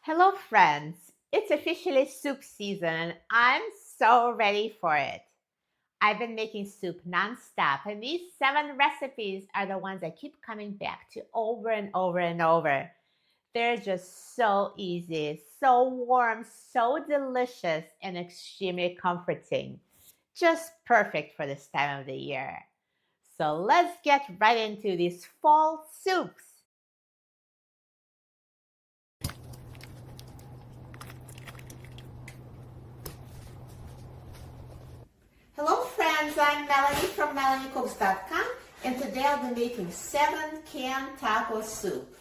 Hello, friends. It's officially soup season. I'm so ready for it. I've been making soup nonstop, and these 7 recipes are the ones I keep coming back to over and over and over. They're just so easy, so warm, so delicious, and extremely comforting. Just perfect for this time of the year. So let's get right into these fall soups. Hello friends, I'm Melanie from melaniecooks.com, and today I'll be making 7-can taco soup.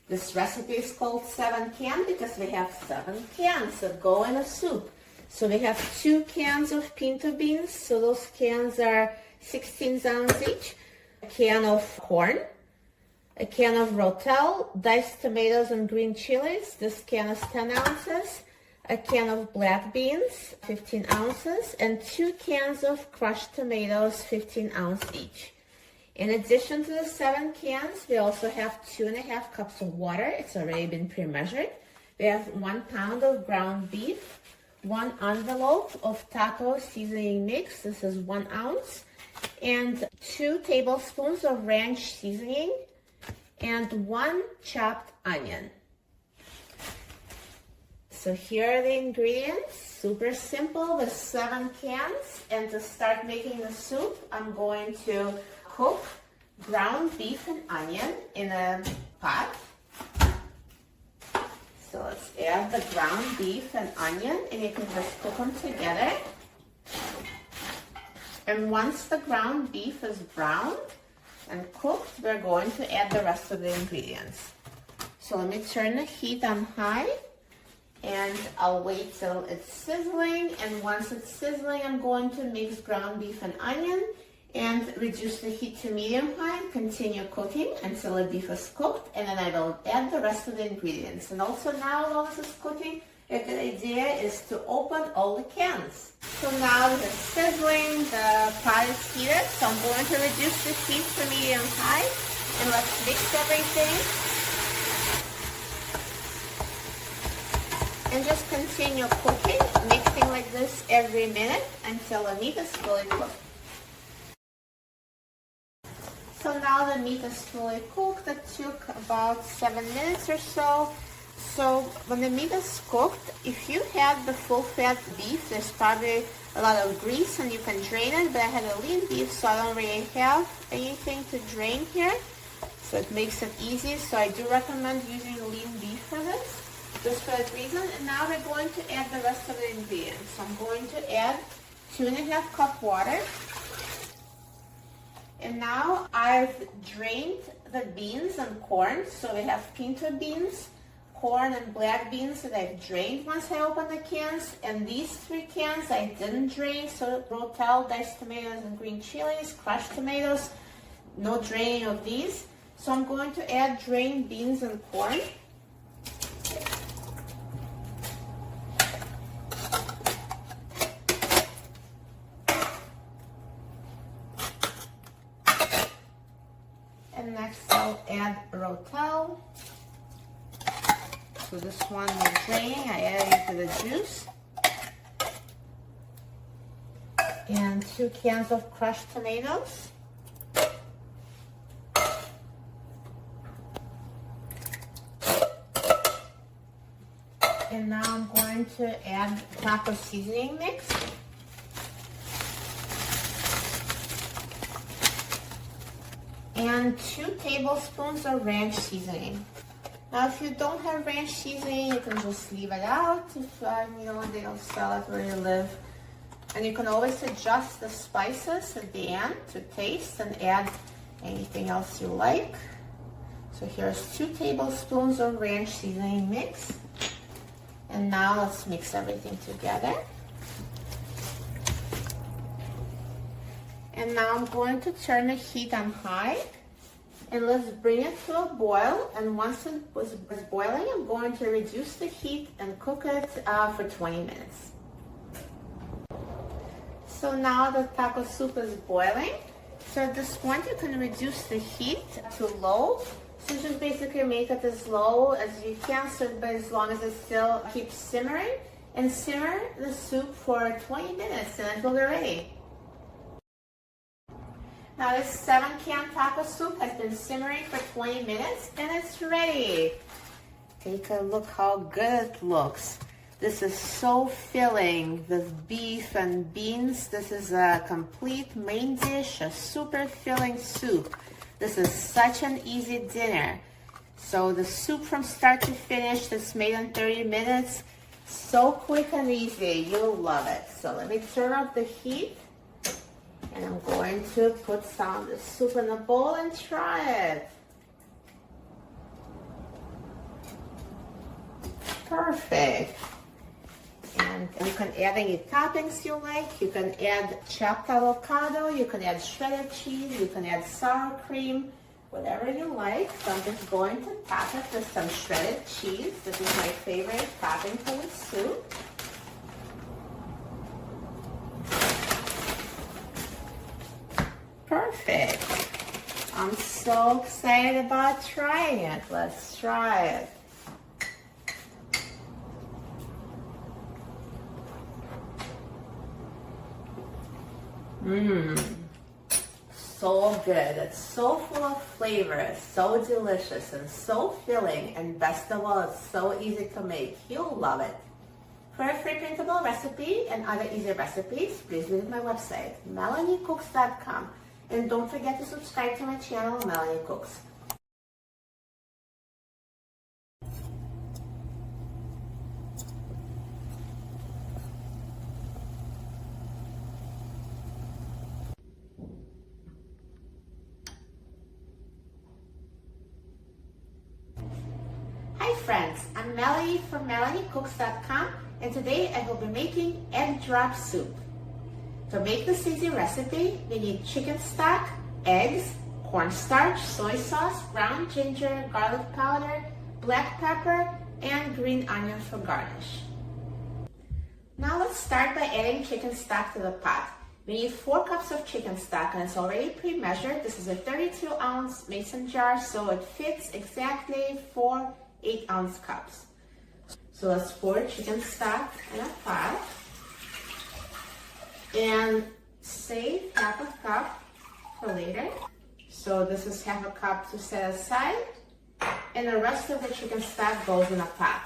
This recipe is called 7-can because we have 7 cans that go in a soup. So we have 2 cans of pinto beans, so those cans are 16 ounces each, a can of corn, a can of rotel, diced tomatoes and green chilies, this can is 10 ounces, a can of black beans, 15 ounces, and 2 cans of crushed tomatoes, 15 ounces each. In addition to the 7 cans, we also have 2.5 cups of water. It's already been pre-measured. We have 1 pound of ground beef, 1 envelope of taco seasoning mix. This is 1 ounce, and 2 tablespoons of ranch seasoning, and 1 chopped onion. So here are the ingredients, super simple with 7 cans. And to start making the soup, I'm going to cook ground beef and onion in a pot. So let's add the ground beef and onion, and you can just cook them together. And once the ground beef is browned and cooked, we're going to add the rest of the ingredients. So let me turn the heat on high. And I'll wait till it's sizzling, and once it's sizzling, I'm going to mix ground beef and onion and reduce the heat to medium high, continue cooking until the beef is cooked, and then I will add the rest of the ingredients. And also now while this is cooking, a good idea is to open all the cans. So now it's sizzling, the pot is heated, so I'm going to reduce the heat to medium high, and let's mix everything. And just continue cooking, mixing like this every minute until the meat is fully cooked. So now the meat is fully cooked. It took about 7 minutes or so. So when the meat is cooked, if you have the full fat beef, there's probably a lot of grease and you can drain it, but I had a lean beef, so I don't really have anything to drain here. So it makes it easy. So I do recommend using lean beef for this, just for that reason. And now we're going to add the rest of the ingredients. So I'm going to add 2.5 cup water. And now I've drained the beans and corn. So we have pinto beans, corn, and black beans that I've drained once I opened the cans. And these 3 cans I didn't drain. So rotel, diced tomatoes, and green chilies, crushed tomatoes, no draining of these. So I'm going to add drained beans and corn. And next I'll add rotel. So this one is draining, I add it to the juice. And 2 cans of crushed tomatoes. And now I'm going to add taco seasoning mix. And 2 tablespoons of ranch seasoning. Now if you don't have ranch seasoning, you can just leave it out if they don't sell it where you live. And you can always adjust the spices at the end to taste and add anything else you like. So here's 2 tablespoons of ranch seasoning mix. And now let's mix everything together. And now I'm going to turn the heat on high, and let's bring it to a boil. And once it was boiling, I'm going to reduce the heat and cook it for 20 minutes. So now the taco soup is boiling. So at this point, you can reduce the heat to low So just basically make it as low as you can, so but as long as it still keeps simmering, and simmer the soup for 20 minutes and it will be ready. Now this 7-can taco soup has been simmering for 20 minutes and it's ready. Take a look how good it looks. This is so filling with beef and beans. This is a complete main dish, a super filling soup. This is such an easy dinner. So the soup from start to finish is made in 30 minutes. So quick and easy, you'll love it. So let me turn off the heat. And I'm going to put some of the soup in a bowl and try it. Perfect. And you can add any toppings you like. You can add chopped avocado, you can add shredded cheese, you can add sour cream, whatever you like. So I'm just going to top it with some shredded cheese. This is my favorite topping for the soup. Perfect. I'm so excited about trying it. Let's try it. So good. It's so full of flavor. It's so delicious and so filling, and best of all, it's so easy to make. You'll love it. For a free printable recipe and other easy recipes, please visit my website, melaniecooks.com. And don't forget to subscribe to my channel, Melanie Cooks. Hi friends, I'm Melanie from melaniecooks.com, and today I will be making egg drop soup. To make this easy recipe, we need chicken stock, eggs, cornstarch, soy sauce, ground ginger, garlic powder, black pepper, and green onion for garnish. Now let's start by adding chicken stock to the pot. We need 4 cups of chicken stock, and it's already pre-measured. This is a 32-ounce mason jar, so it fits exactly 4 8-ounce cups. So let's pour chicken stock in a pot and save half a cup for later. So this is half a cup to set aside, and the rest of the chicken stock goes in a pot.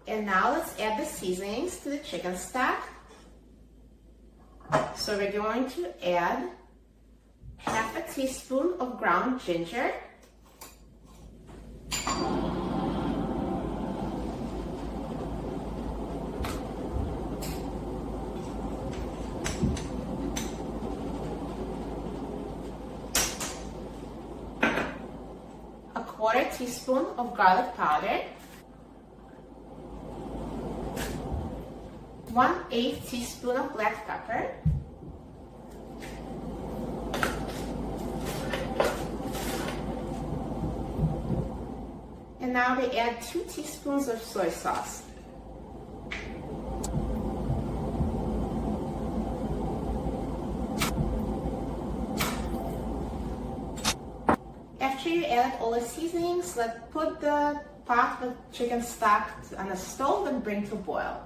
And now let's add the seasonings to the chicken stock. So we're going to add half a teaspoon of ground ginger, a 1/4 teaspoon of garlic powder, 1/8 teaspoon of black pepper, and now we add 2 teaspoons of soy sauce. After you add all the seasonings, let's put the pot with chicken stock on the stove and bring to boil.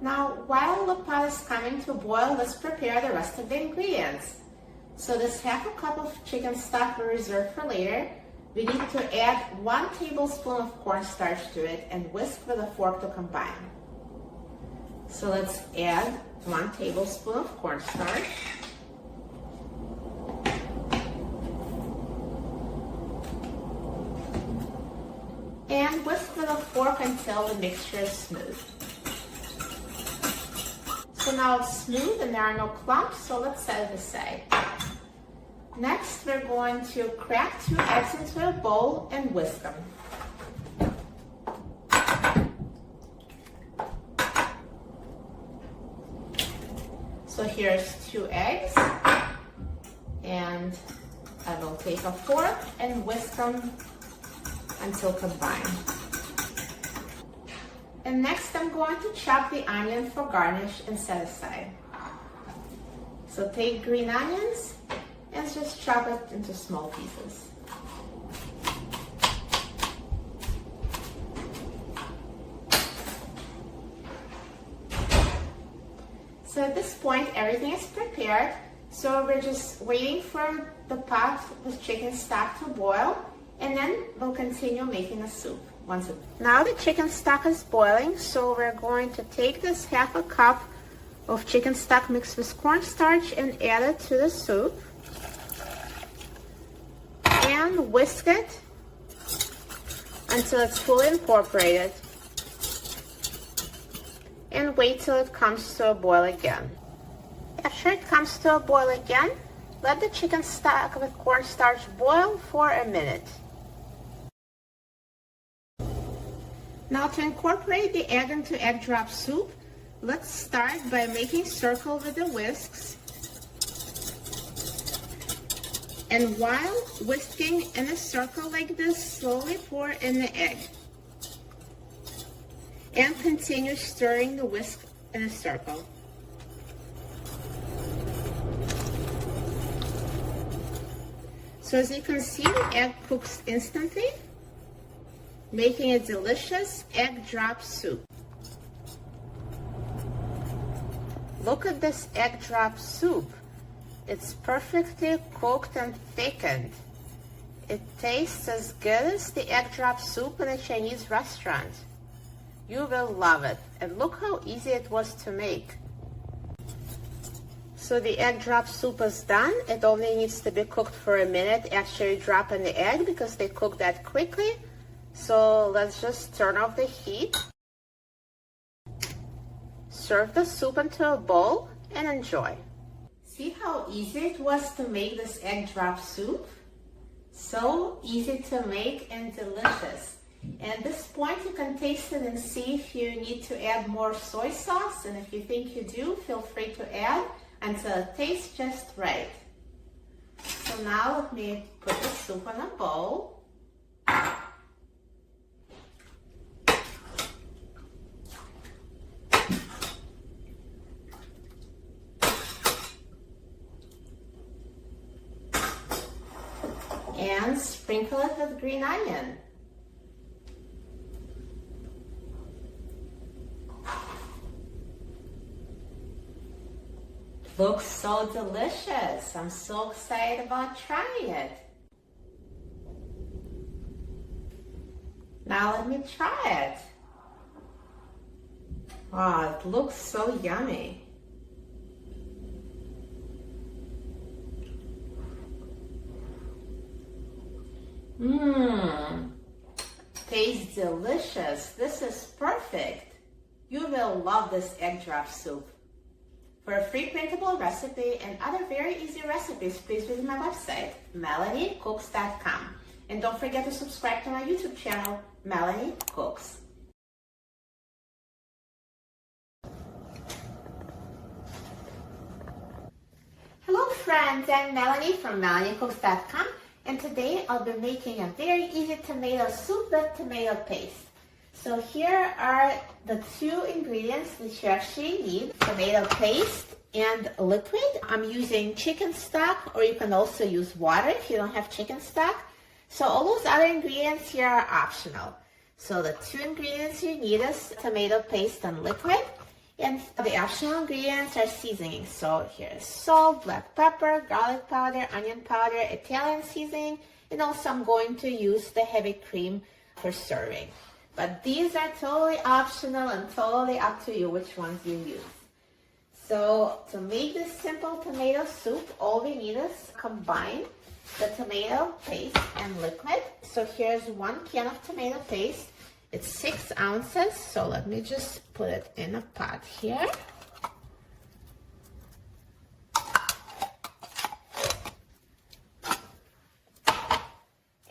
Now, while the pot is coming to boil, let's prepare the rest of the ingredients. So this half a cup of chicken stock we reserve for later. We need to add 1 tablespoon of cornstarch to it and whisk with a fork to combine. So let's add 1 tablespoon of cornstarch. And whisk with a fork until the mixture is smooth. So now it's smooth and there are no clumps, so let's set it aside. Next, we're going to crack 2 eggs into a bowl and whisk them. So here's 2 eggs, and I will take a fork and whisk them until combined. And next I'm going to chop the onion for garnish and set aside. So take green onions and just chop it into small pieces. So at this point, everything is prepared. So we're just waiting for the pot with chicken stock to boil, and then we'll continue making the soup. Now the chicken stock is boiling, so we're going to take this half a cup of chicken stock mixed with cornstarch and add it to the soup. And whisk it until it's fully incorporated. And wait till it comes to a boil again. After it comes to a boil again, let the chicken stock with cornstarch boil for a minute. Now to incorporate the egg into egg drop soup, let's start by making circle with the whisks. And while whisking in a circle like this, slowly pour in the egg. And continue stirring the whisk in a circle. So as you can see, the egg cooks instantly, making a delicious egg drop soup. Look at this egg drop soup. It's perfectly cooked and thickened. It tastes as good as the egg drop soup in a Chinese restaurant. You will love it. And look how easy it was to make. So the egg drop soup is done. It only needs to be cooked for a minute after you drop in the egg because they cook that quickly. So let's just turn off the heat. Serve the soup into a bowl and enjoy. See how easy it was to make this egg drop soup? So easy to make and delicious. And at this point you can taste it and see if you need to add more soy sauce, and if you think you do, feel free to add until it tastes just right. So now let me put the soup in a bowl. And sprinkle it with green onion. Looks so delicious. I'm so excited about trying it. Now let me try it. Wow, it looks so yummy. Tastes delicious. This is perfect. You will love this egg drop soup. For a free printable recipe and other very easy recipes, please visit my website, melaniecooks.com. And don't forget to subscribe to my YouTube channel, Melanie Cooks. Hello friends, I'm Melanie from melaniecooks.com, and today I'll be making a very easy tomato soup with tomato paste. So here are the two ingredients that you actually need: tomato paste and liquid. I'm using chicken stock, or you can also use water if you don't have chicken stock. So all those other ingredients here are optional. So the two ingredients you need is tomato paste and liquid, and the optional ingredients are seasonings. So here's salt, black pepper, garlic powder, onion powder, Italian seasoning, and also I'm going to use the heavy cream for serving. But these are totally optional and totally up to you which ones you use. So to make this simple tomato soup, all we need is combine the tomato paste and liquid. So here's 1 can of tomato paste. It's 6 ounces. So let me just put it in a pot here.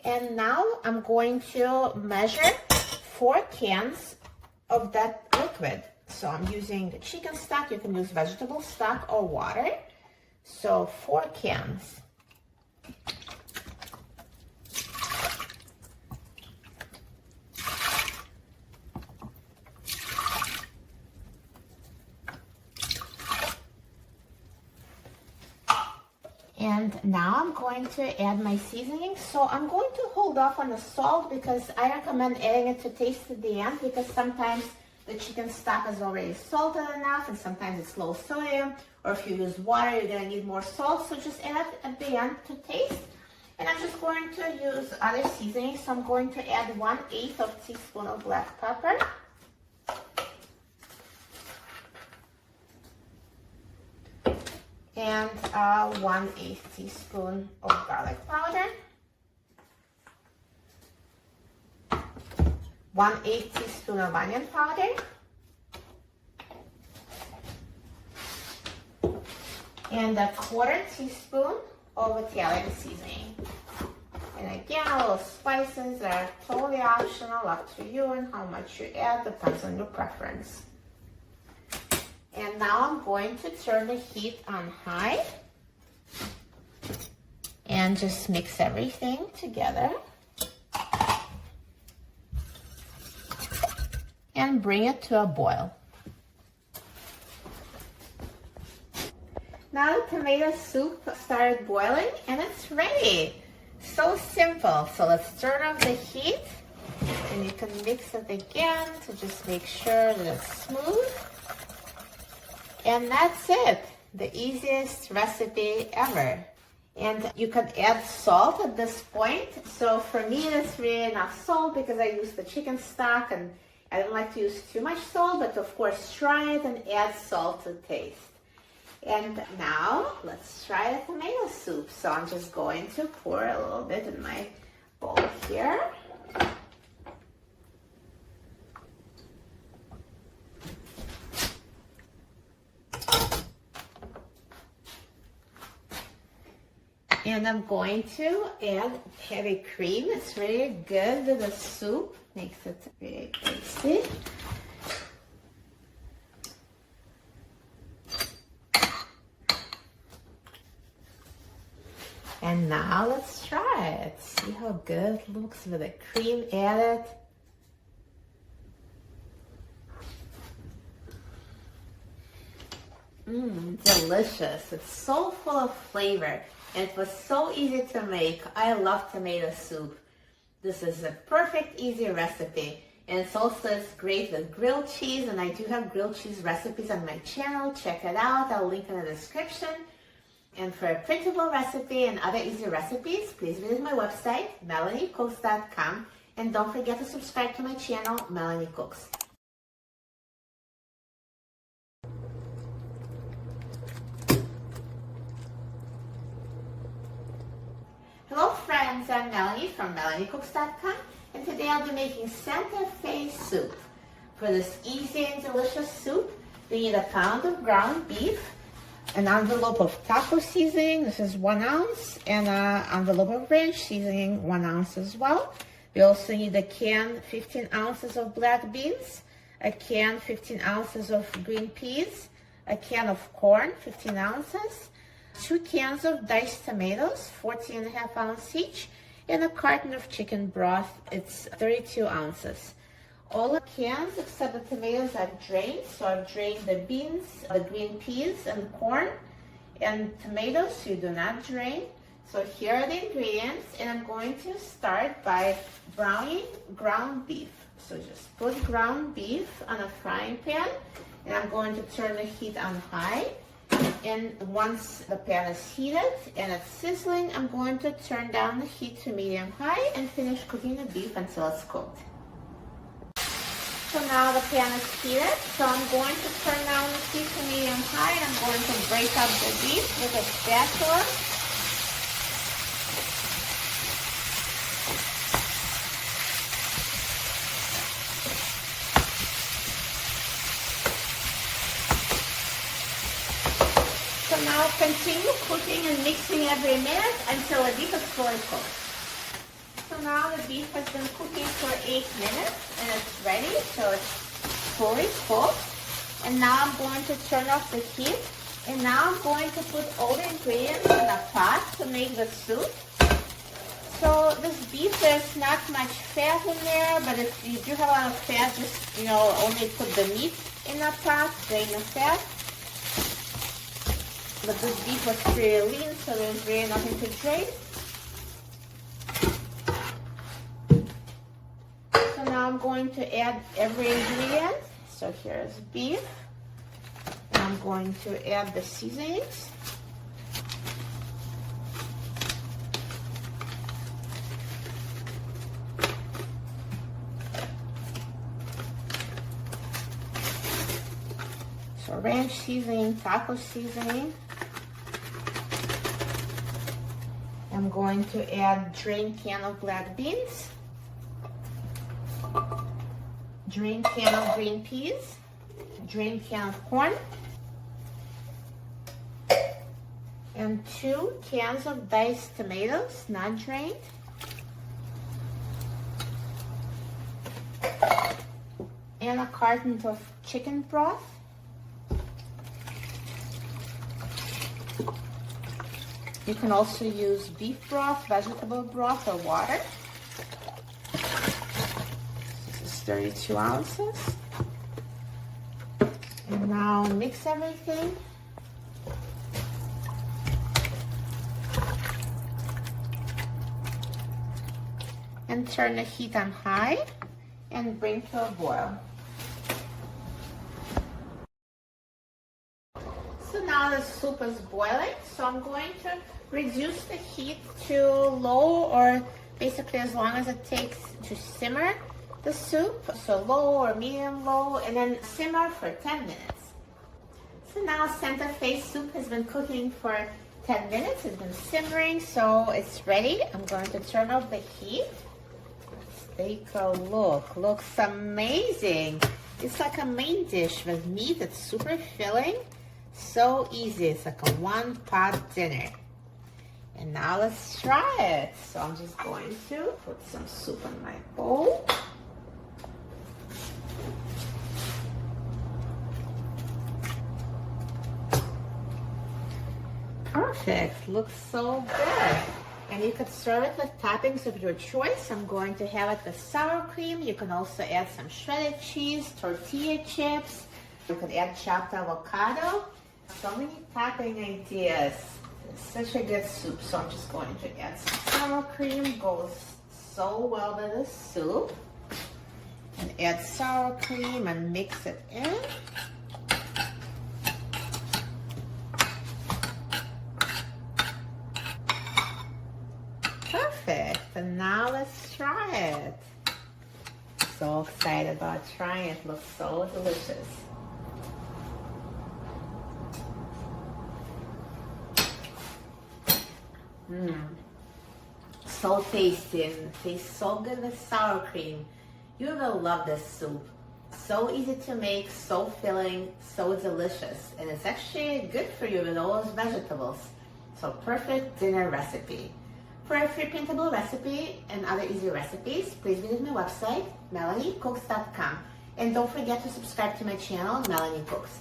And now I'm going to measure 4 cans of that liquid. So I'm using the chicken stock. You can use vegetable stock or water. So 4 cans. And now I'm going to add my seasoning. So I'm going to hold off on the salt because I recommend adding it to taste at the end, because sometimes the chicken stock is already salted enough and sometimes it's low sodium, or if you use water, you're gonna need more salt. So just add at the end to taste. And I'm just going to use other seasonings. So I'm going to add 1/8 of teaspoon of black pepper. And 1/8 teaspoon of garlic powder. 1/8 teaspoon of onion powder. And 1/4 teaspoon of Italian seasoning. And again, all those spices are totally optional, up to you and how much you add, depends on your preference. And now I'm going to turn the heat on high and just mix everything together and bring it to a boil. Now the tomato soup started boiling and it's ready. So simple. So let's turn off the heat and you can mix it again to just make sure that it's smooth. And that's it. The easiest recipe ever. And you can add salt at this point. So for me, it's really enough salt because I use the chicken stock and I don't like to use too much salt, but of course try it and add salt to taste. And now let's try the tomato soup. So I'm just going to pour a little bit in my bowl here. And I'm going to add heavy cream. It's really good with the soup. Makes it really tasty. And now let's try it. See how good it looks with the cream added. Delicious. It's so full of flavor. And it was so easy to make. I love tomato soup. This is a perfect, easy recipe. And it's also great with grilled cheese. And I do have grilled cheese recipes on my channel. Check it out. I'll link in the description. And for a printable recipe and other easy recipes, please visit my website, melaniecooks.com. And don't forget to subscribe to my channel, Melanie Cooks. Hello friends, I'm Melanie from melaniecooks.com, and today I'll be making Santa Fe soup. For this easy and delicious soup, we need a pound of ground beef, an envelope of taco seasoning, this is 1 ounce, and an envelope of ranch seasoning, 1 ounce as well. We also need a can 15 ounces of black beans, a can 15 ounces of green peas, a can of corn, 15 ounces, 2 cans of diced tomatoes, 14.5 ounces each, and a carton of chicken broth, it's 32 ounces. All the cans except the tomatoes are drained, so I've drained the beans, the green peas, and corn, and tomatoes you do not drain. So here are the ingredients, and I'm going to start by browning ground beef. So just put ground beef on a frying pan, and I'm going to turn the heat on high. And once the pan is heated and it's sizzling, I'm going to turn down the heat to medium-high and finish cooking the beef until it's cooked. So now the pan is heated, so I'm going to turn down the heat to medium-high and I'm going to break up the beef with a spatula. So now continue cooking and mixing every minute until the beef is fully cooked. So now the beef has been cooking for 8 minutes and it's ready, so it's fully cooked. And now I'm going to turn off the heat. And now I'm going to put all the ingredients in a pot to make the soup. So this beef, there's not much fat in there, but if you do have a lot of fat, just, only put the meat in a pot, drain the fat. But this beef was pretty lean, so there's really nothing to drain. So now I'm going to add every ingredient. So here's beef. And I'm going to add the seasonings. So ranch seasoning, taco seasoning. I'm going to add drained can of black beans, drained can of green peas, drained can of corn, and 2 cans of diced tomatoes, not drained, and a carton of chicken broth. You can also use beef broth, vegetable broth, or water. This is 32 ounces. And now mix everything. And turn the heat on high and bring to a boil. So now the soup is boiling, so I'm going to reduce the heat to low, or basically as long as it takes to simmer the soup. So low or medium low, and then simmer for 10 minutes. So now Santa Fe soup has been cooking for 10 minutes. It's been simmering, so it's ready. I'm going to turn off the heat. Let's take a look. Looks amazing. It's like a main dish with meat. It's super filling. So easy. It's like a one-pot dinner. And now let's try it. So I'm just going to put some soup in my bowl. Perfect. Looks so good. And you could serve it with toppings of your choice. I'm going to have it with sour cream. You can also add some shredded cheese, tortilla chips. You could add chopped avocado. So many topping ideas. It's such a good soup. So I'm just going to add some sour cream. Goes so well with the soup. And add sour cream and mix it in. Perfect. And now let's try it. So excited about trying it. Looks so delicious. So tasty and tastes so good with sour cream. You will love this soup. So easy to make, so filling, so delicious. And it's actually good for you with all those vegetables. So perfect dinner recipe. For a free printable recipe and other easy recipes, please visit my website, melaniecooks.com. And don't forget to subscribe to my channel, Melanie Cooks.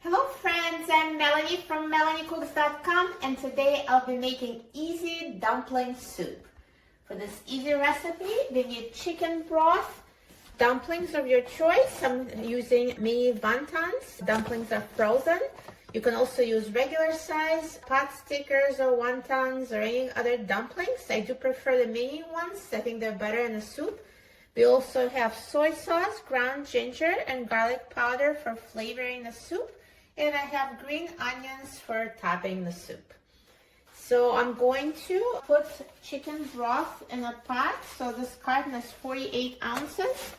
Hello friends, I'm Melanie from melaniecooks.com, and today I'll be making easy dumpling soup. For this easy recipe, we need chicken broth, dumplings of your choice. I'm using mini wontons. Dumplings are frozen. You can also use regular size pot stickers or wontons or any other dumplings. I do prefer the mini ones. I think they're better in the soup. We also have soy sauce, ground ginger, and garlic powder for flavoring the soup. And I have green onions for topping the soup. So I'm going to put chicken broth in a pot. So this carton is 48 ounces.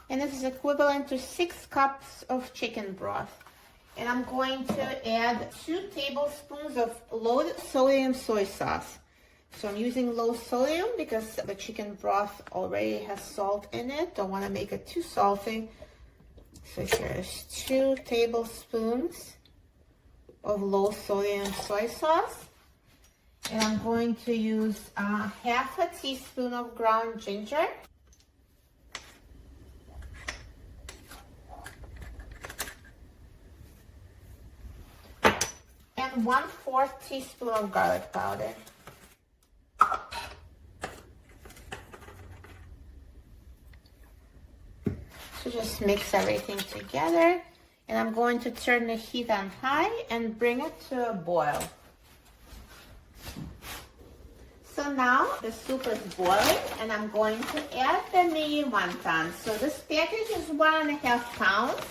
And this is equivalent to 6 cups of chicken broth. And I'm going to add 2 tablespoons of low sodium soy sauce. So I'm using low sodium because the chicken broth already has salt in it. Don't want to make it too salty. So here's 2 tablespoons of low sodium soy sauce. And I'm going to use half a teaspoon of ground ginger. and 1/4 teaspoon of garlic powder. So just mix everything together, and I'm going to turn the heat on high and bring it to a boil. So now the soup is boiling, and I'm going to add the mini wontons. So this package is 1.5 pounds.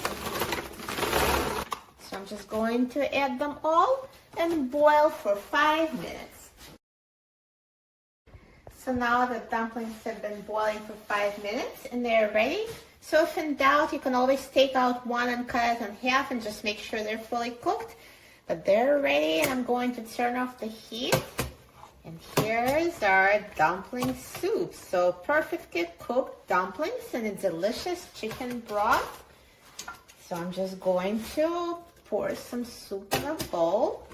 So I'm just going to add them all and boil for 5 minutes. So now the dumplings have been boiling for 5 minutes and they're ready. So if in doubt, you can always take out one and cut it in half and just make sure they're fully cooked. But they're ready, and I'm going to turn off the heat. And here's our dumpling soup. So perfectly cooked dumplings and a delicious chicken broth. So I'm just going to pour some soup in a bowl.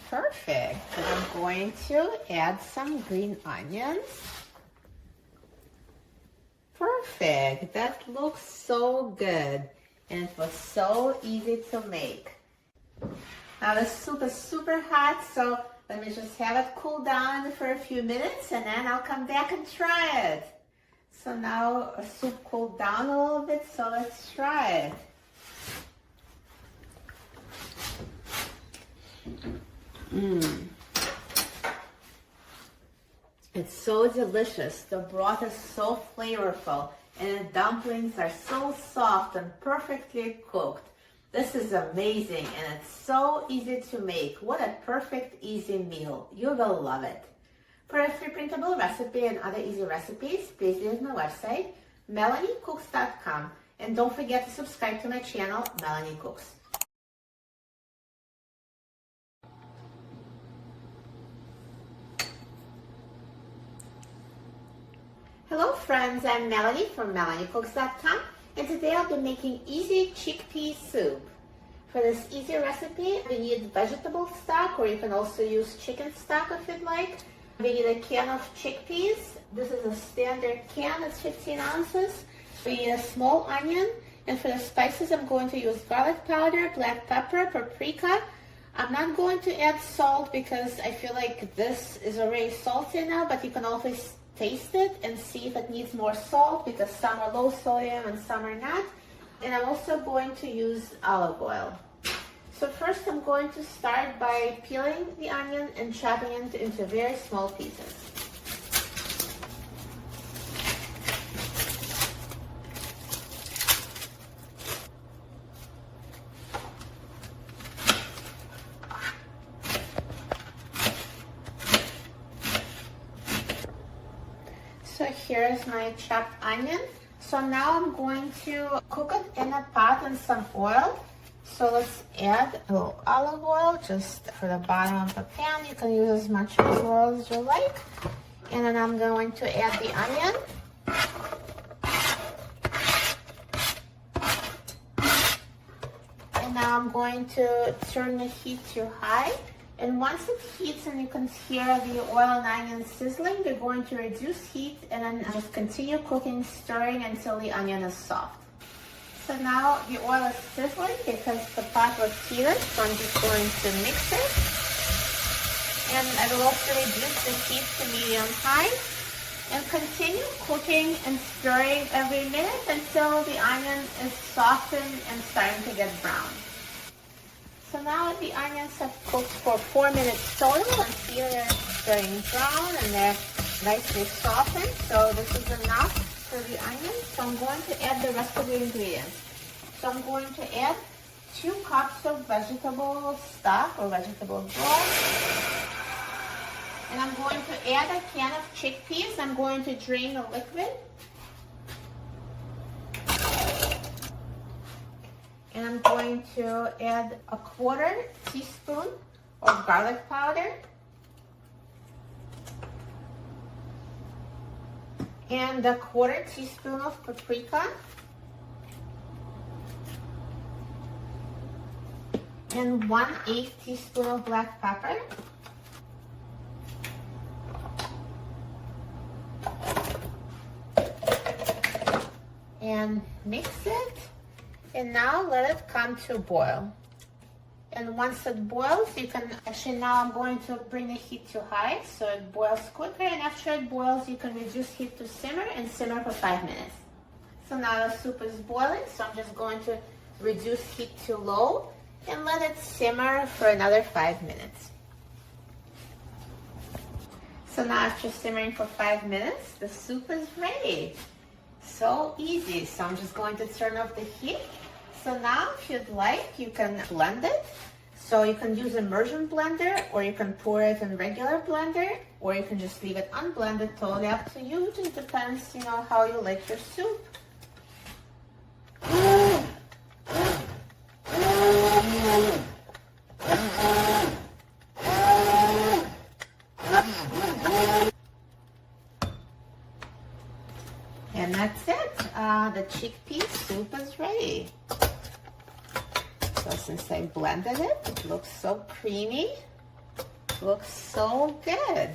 Perfect. And I'm going to add some green onions. Perfect. That looks so good. And it was so easy to make. Now the soup is super hot, so let me just have it cool down for a few minutes, and then I'll come back and try it. So now the soup cooled down a little bit, so let's try it. It's so delicious. The broth is so flavorful, and the dumplings are so soft and perfectly cooked. This is amazing, and it's so easy to make. What a perfect, easy meal. You will love it. For a free printable recipe and other easy recipes, please visit my website, melaniecooks.com. And don't forget to subscribe to my channel, Melanie Cooks. Hello friends, I'm Melanie from melaniecooks.com, and today I'll be making easy chickpea soup. For this easy recipe, we need vegetable stock, or you can also use chicken stock if you'd like. We need a can of chickpeas. This is a standard can, it's 15 ounces. We need a small onion, and for the spices I'm going to use garlic powder, black pepper, paprika. I'm not going to add salt because I feel like this is already salty now, but you can always taste it and see if it needs more salt, because some are low sodium and some are not. And I'm also going to use olive oil. So first I'm going to start by peeling the onion and chopping it into very small pieces. So here's my chopped onion. So now I'm going to cook it in a pot in some oil. So let's add a little olive oil just for the bottom of the pan. You can use as much oil as you like. And then I'm going to add the onion. And now I'm going to turn the heat to high. And once it heats and you can hear the oil and onion sizzling, you're going to reduce heat and then just continue cooking, stirring until the onion is soft. So now the oil is sizzling because the pot was heated, so I'm just going to mix it. And I will also reduce the heat to medium-high and continue cooking and stirring every minute until the onion is softened and starting to get brown. So now the onions have cooked for 4 minutes total, and here they're turning brown and they're nicely softened. So this is enough for the onions. So I'm going to add the rest of the ingredients. So I'm going to add 2 cups of vegetable stock or vegetable broth. And I'm going to add a can of chickpeas. I'm going to drain the liquid. And I'm going to add a 1/4 teaspoon of garlic powder. And a 1/4 teaspoon of paprika. And 1/8 teaspoon of black pepper. and mix it. And now let it come to a boil. And once it boils, you can, actually now I'm going to bring the heat to high so it boils quicker, and after it boils, you can reduce heat to simmer and simmer for 5 minutes. So now the soup is boiling, so I'm just going to reduce heat to low and let it simmer for another 5 minutes. So now after simmering for 5 minutes, the soup is ready. So easy. So I'm just going to turn off the heat. So now if you'd like, you can blend it. So you can use immersion blender, or you can pour it in regular blender, or you can just leave it unblended, totally up to you. It just depends, you know, how you like your soup. And that's it. The chickpea soup is ready. So since I blended it, it looks so creamy. Looks so good.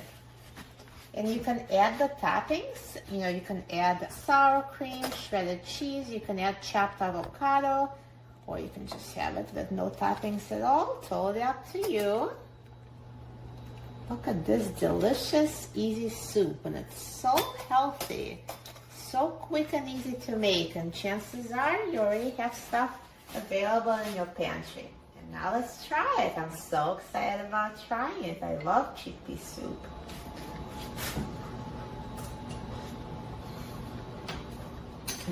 And you can add the toppings. You know, you can add sour cream, shredded cheese, you can add chopped avocado, or you can just have it with no toppings at all. Totally up to you. Look at this delicious, easy soup, and it's so healthy. So quick and easy to make, and chances are you already have stuff available in your pantry. And now let's try it. I'm so excited about trying it. I love chickpea soup.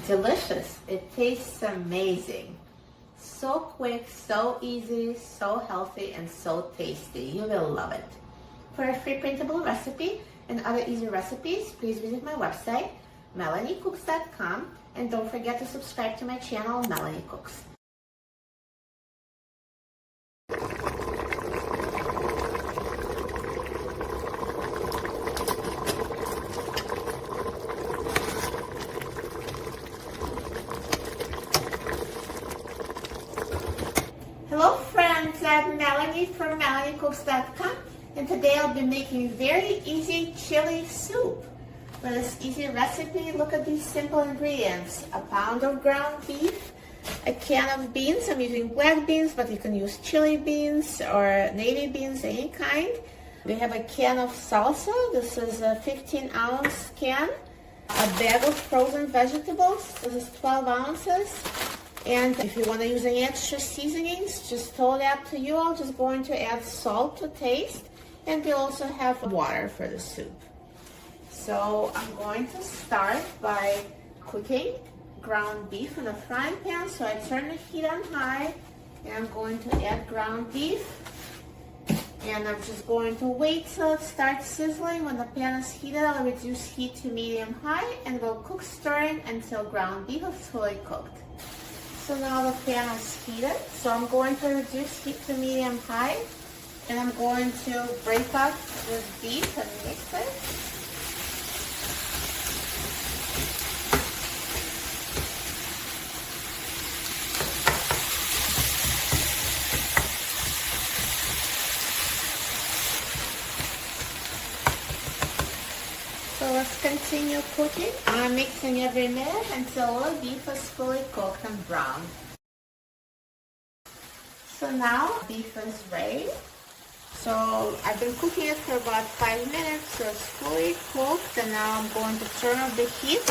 Delicious. It tastes amazing. So quick, so easy, so healthy, and so tasty. You will love it. For a free printable recipe and other easy recipes, please visit my website, melaniecooks.com, and don't forget to subscribe to my channel, Melanie Cooks. Hello friends, I'm Melanie from melaniecooks.com, and today I'll be making very easy chili soup. For this easy recipe, look at these simple ingredients. A pound of ground beef, a can of beans. I'm using black beans, but you can use chili beans or navy beans, any kind. We have a can of salsa. This is a 15-ounce can. A bag of frozen vegetables. This is 12 ounces. And if you want to use any extra seasonings, just totally up to you. I'm just going to add salt to taste. And we also have water for the soup. So I'm going to start by cooking ground beef in a frying pan. So I turn the heat on high, and I'm going to add ground beef. And I'm just going to wait till it starts sizzling. When the pan is heated, I'll reduce heat to medium-high, and we'll cook stirring until ground beef is fully cooked. So now the pan is heated, so I'm going to reduce heat to medium-high, and I'm going to break up this beef and mix it. So let's continue cooking. I'm mixing every minute until the beef is fully cooked and brown. So now beef is ready. So I've been cooking it for about 5 minutes, so it's fully cooked, and now I'm going to turn off the heat.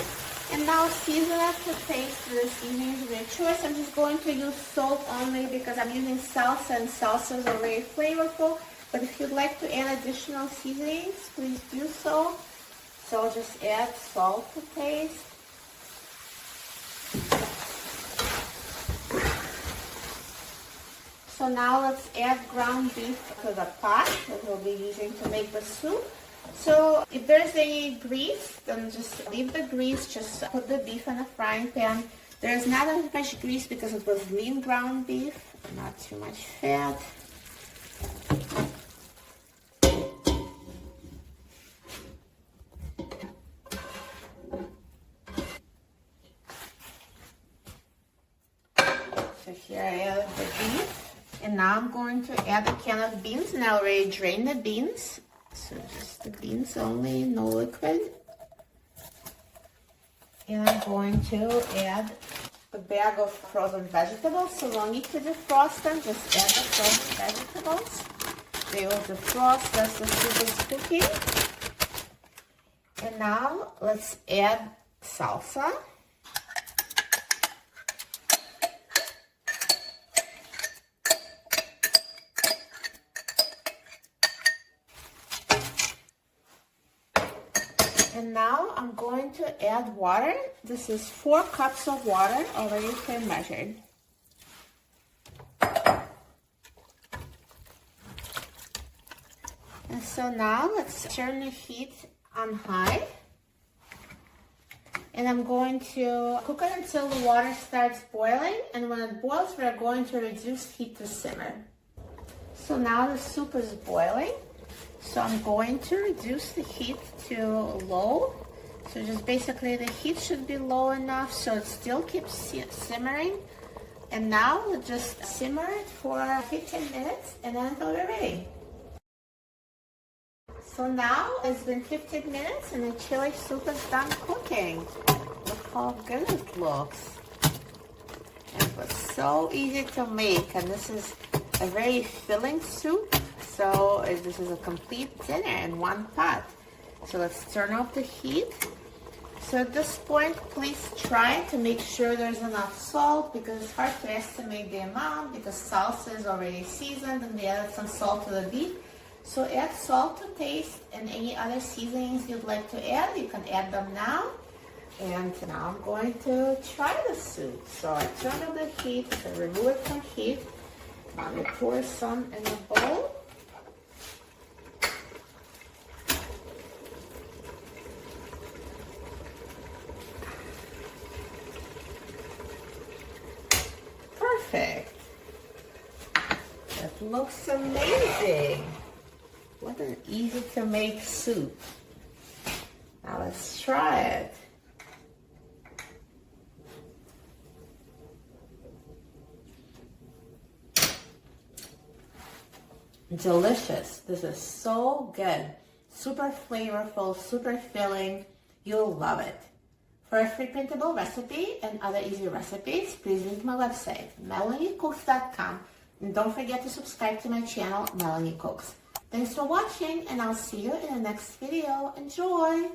And now season it to taste. This seasoning is your choice. I'm just going to use salt only because I'm using salsa, and salsa is already flavorful. But if you'd like to add additional seasonings, please do so. So I'll just add salt to taste. So now let's add ground beef to the pot that we'll be using to make the soup. So if there's any grease, then just leave the grease. Just put the beef in a frying pan. There's not as much grease because it was lean ground beef, not too much fat. So here I added the beef, and now I'm going to add a can of beans, and I already drained the beans. So just the beans only, no liquid. And I'm going to add a bag of frozen vegetables. So no need to defrost them, just add the frozen vegetables. They will defrost as the soup is cooking. And now let's add salsa. And now I'm going to add water. This is 4 cups of water already pre-measured. And so now let's turn the heat on high. And I'm going to cook it until the water starts boiling. And when it boils, we're going to reduce heat to simmer. So now the soup is boiling. So I'm going to reduce the heat to low. So just basically the heat should be low enough so it still keeps simmering. And now we'll just simmer it for 15 minutes and then it'll be ready. So now it's been 15 minutes and the chili soup is done cooking. Look how good it looks. It was so easy to make, and this is a very filling soup. So this is a complete dinner in one pot. So let's turn off the heat. So at this point, please try to make sure there's enough salt, because it's hard to estimate the amount because salsa is already seasoned and we added some salt to the beef. So add salt to taste, and any other seasonings you'd like to add, you can add them now. And now I'm going to try the soup. So I turn on the heat, so remove it from heat. I'm going to pour some in the bowl. Perfect. That looks amazing. What an easy to make soup. Now let's try it. Delicious. This is so good. Super flavorful, super filling. You'll love it. For a free printable recipe and other easy recipes, please visit my website, melaniecooks.com. And don't forget to subscribe to my channel, Melanie Cooks. Thanks for watching, and I'll see you in the next video. Enjoy!